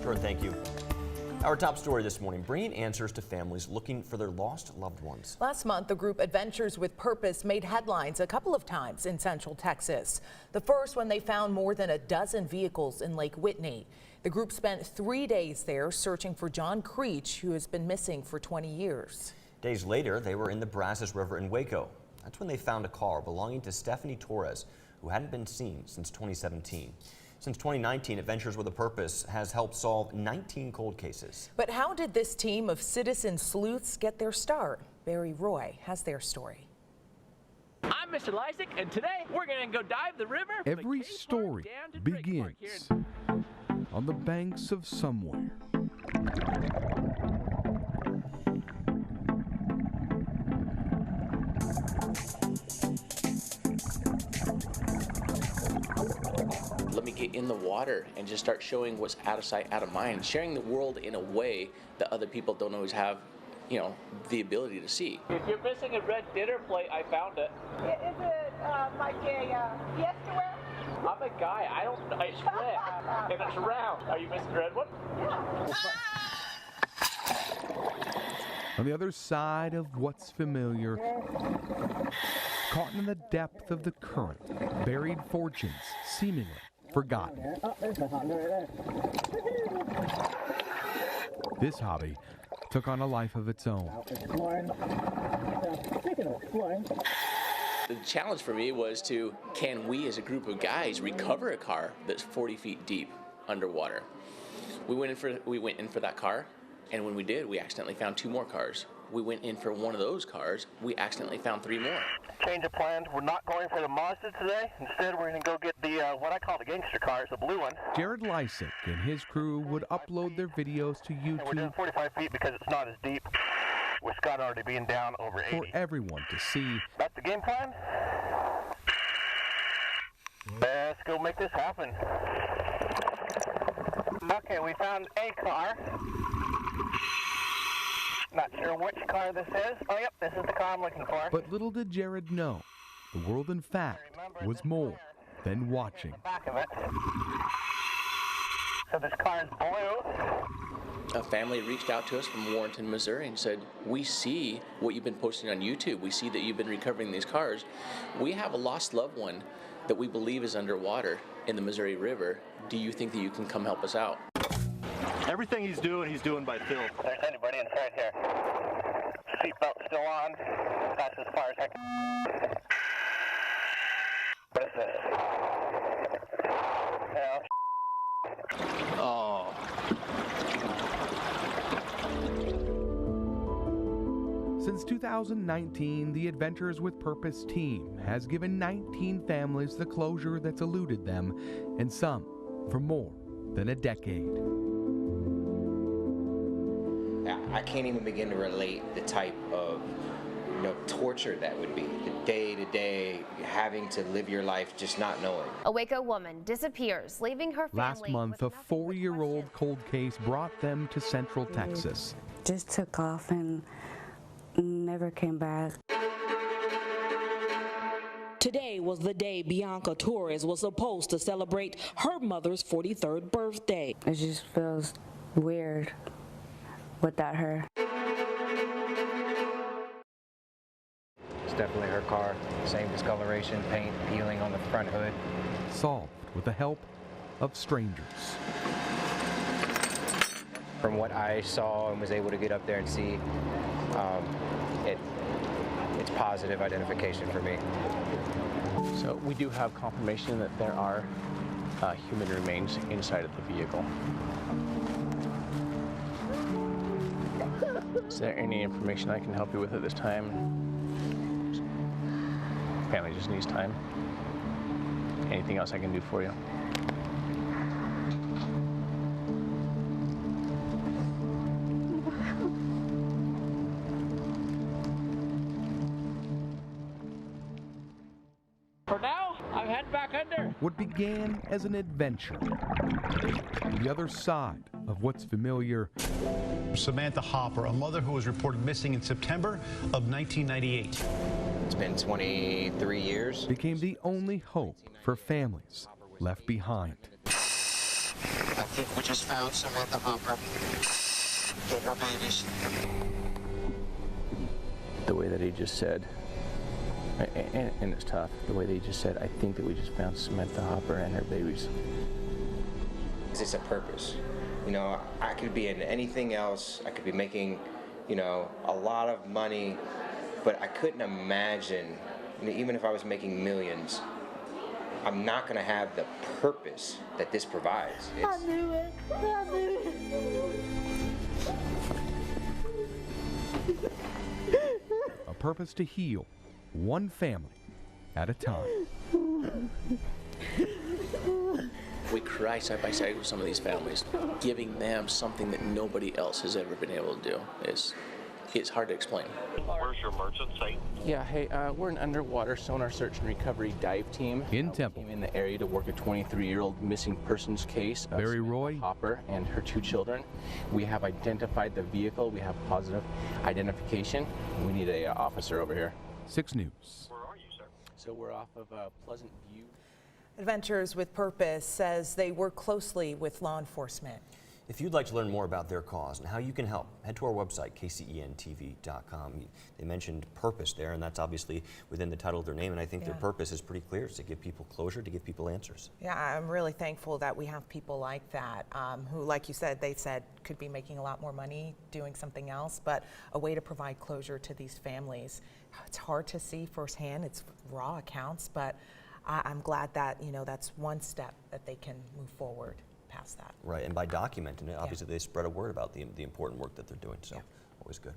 Jordan, thank you. Our top story this morning, bringing answers to families looking for their lost loved ones. Last month, the group Adventures with Purpose made headlines a couple of times in Central Texas. The first when they found more than a dozen vehicles in Lake Whitney. The group spent 3 days there searching for John Creech, who has been missing for 20 years. Days later, they were in the Brazos River in Waco. That's when they found a car belonging to Stephanie Torres, who hadn't been seen since 2017. Since 2019, Adventures with a Purpose has helped solve 19 cold cases. But how did this team of citizen sleuths get their start? Barry Roy has their story. I'm Mr. Leisek, and today we're going to go dive the river. Every story begins on the banks of somewhere. Let me get in the water and just start showing what's out of sight, out of mind, sharing the world in a way that other people don't always have, the ability to see. If you're missing a red dinner plate, I found it. Is it like a Fiesta wear? I'm a guy. I don't know. It's red. And it's round. Are you missing the red one? On the other side of what's familiar, caught in the depth of the current, buried fortunes seemingly forgotten. This hobby took on a life of its own. The challenge for me was can we as a group of guys recover a car that's 40 feet deep underwater? We went in for that car, and when we did, we accidentally found 2 more cars. We went in for one of those cars, we accidentally found 3 more. Change of plans, we're not going for the Mazda today. Instead, we're going to go get the, what I call the gangster car. It's a blue one. Jared Leisek and his crew would upload their videos to YouTube. And we're doing 45 feet because it's not as deep, with Scott already being down over 80. For everyone to see. That's the game plan. Let's go make this happen. Okay, we found a car. Not sure which car this is. Oh, yep, this is the car I'm looking for. But little did Jared know, the world in fact was more than watching. The back of it. So this car is blue. A family reached out to us from Warrenton, Missouri and said, we see what you've been posting on YouTube. We see that you've been recovering these cars. We have a lost loved one that we believe is underwater in the Missouri River. Do you think that you can come help us out? Everything he's doing by filth. If there's anybody inside here. Seatbelt still on. That's as far as I can. What is this? Hell. Oh. Since 2019, the Adventures with Purpose team has given 19 families the closure that's eluded them, and some for more than a decade. I can't even begin to relate the type of torture that would be. The day-to-day having to live your life just not knowing. A Waco woman disappears, leaving her family. Last month, a 4-year-old cold case brought them to Central Texas. Just took off and never came back. Today was the day Bianca Torres was supposed to celebrate her mother's 43rd birthday. It just feels weird without her. It's definitely her car. Same discoloration, paint peeling on the front hood. Solved with the help of strangers. From what I saw and was able to get up there and see, it's positive identification for me. So we do have confirmation that there are human remains inside of the vehicle. Is there any information I can help you with at this time? Family just needs time. Anything else I can do for you? For now, I'm heading back under. What began as an adventure, the other side of what's familiar. Samantha Hopper, a mother who was reported missing in September of 1998. It's been 23 years. Became the only hope for families left behind. I think we just found Samantha Hopper and her babies. The way that he just said, and it's tough, the way that he just said, I think that we just found Samantha Hopper and her babies. It's a purpose. You know, I could be in anything else. I could be making, you know, a lot of money, but I couldn't imagine, you know, even if I was making millions, I'm not going to have the purpose that this provides. I knew it. I knew it. A purpose to heal, one family at a time. We cry side by side with some of these families, giving them something that nobody else has ever been able to do. It's hard to explain. Where's your emergency? Yeah, hey, we're an underwater sonar search and recovery dive team. In Temple. Came in the area to work a 23-year-old missing persons case of Barry Samantha Roy. Hopper and her 2 children. We have identified the vehicle. We have positive identification. We need a officer over here. 6 News. Where are you, sir? So we're off of Pleasant View. Adventures with Purpose says they work closely with law enforcement. If you'd like to learn more about their cause and how you can help, head to our website, kcentv.com. They mentioned purpose there, and that's obviously within the title of their name, and I think their purpose is pretty clear. It's to give people closure, to give people answers. Yeah, I'm really thankful that we have people like that who, like you said, they said could be making a lot more money doing something else, but a way to provide closure to these families. It's hard to see firsthand. It's raw accounts, but I'm glad that, you know, that's one step that they can move forward past that. Right, and by documenting it, obviously they spread a word about the important work that they're doing, so always good.